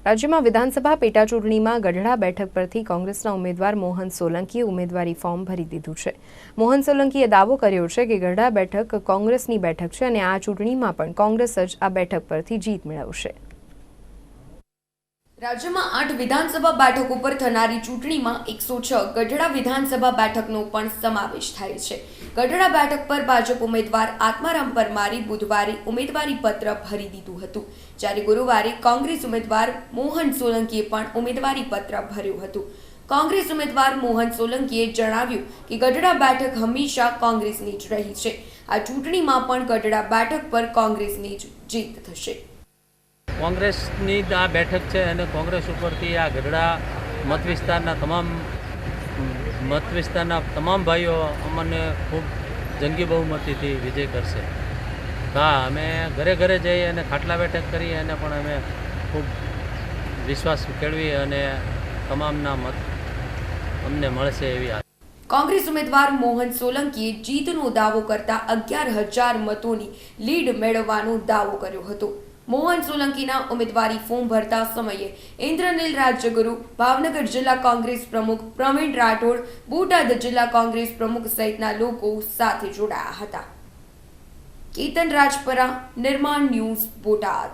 રાજ્યમાં વિધાનસભા પેટાચૂંટણીમાં ગઢડા બેઠક પરથી કોંગ્રેસના ઉમેદવાર મોહન સોલંકીએ ઉમેદવારી ફોર્મ ભરી દીધું છે। મોહન સોલંકીએ દાવો કર્યો છે કે ગઢડા બેઠક કોંગ્રેસની બેઠક છે અને આ ચૂંટણીમાં પણ કોંગ્રેસ જ આ બેઠક પરથી જીત મેળવશે। રાજ્યમાં 8 વિધાનસભા બેઠકો પર થનારી ચૂંટણીમાં 106 ગઢડા વિધાનસભા બેઠકનો પણ સમાવેશ થાય છે। ગઢડા બેઠક પર ભાજપ ઉમેદવાર આત્મારામ પરમારે બુધવારે ઉમેદવારી પત્ર ભરી દીધું હતું, જ્યારે ગુરુવારે કોંગ્રેસ ઉમેદવાર મોહન સોલંકીએ પણ ઉમેદવારી પત્ર ભર્યું હતું। કોંગ્રેસ ઉમેદવાર મોહન સોલંકીએ જણાવ્યું કે ગઢડા બેઠક હંમેશા કોંગ્રેસની જ રહી છે। આ ચૂંટણીમાં પણ ગઢડા બેઠક પર કોંગ્રેસની જ જીત થશે। કોંગ્રેસની આ બેઠક છે અને કોંગ્રેસ ઉપરથી આ ગઢડા મત વિસ્તારના તમામ ભાઈઓ અમને ખૂબ જંગી બહુમતીથી વિજય કરશે। હા, અમે ઘરે ઘરે જઈ અને ખાટલા બેઠક કરી અને પણ અમે ખૂબ વિશ્વાસ કેળવી અને તમામના મત અમને મળશે એવી આશા। કોંગ્રેસ ઉમેદવાર મોહન સોલંકીએ જીતનો દાવો કરતા 11,000 મતોની લીડ મેળવવાનો દાવો કર્યો હતો। મોહન સોલંકીના ઉમેદવારી ફોર્મ ભરતા સમયે ઇન્દ્રનીલ રાજ્યગુરુ, ભાવનગર જિલ્લા કોંગ્રેસ પ્રમુખ પ્રવીણ રાઠોડ, બોટાદ જિલ્લા કોંગ્રેસ પ્રમુખ સહિતના લોકો સાથે જોડાયા હતા। કેતન રાજપરા, નિર્માણ ન્યૂઝ, બોટાદ।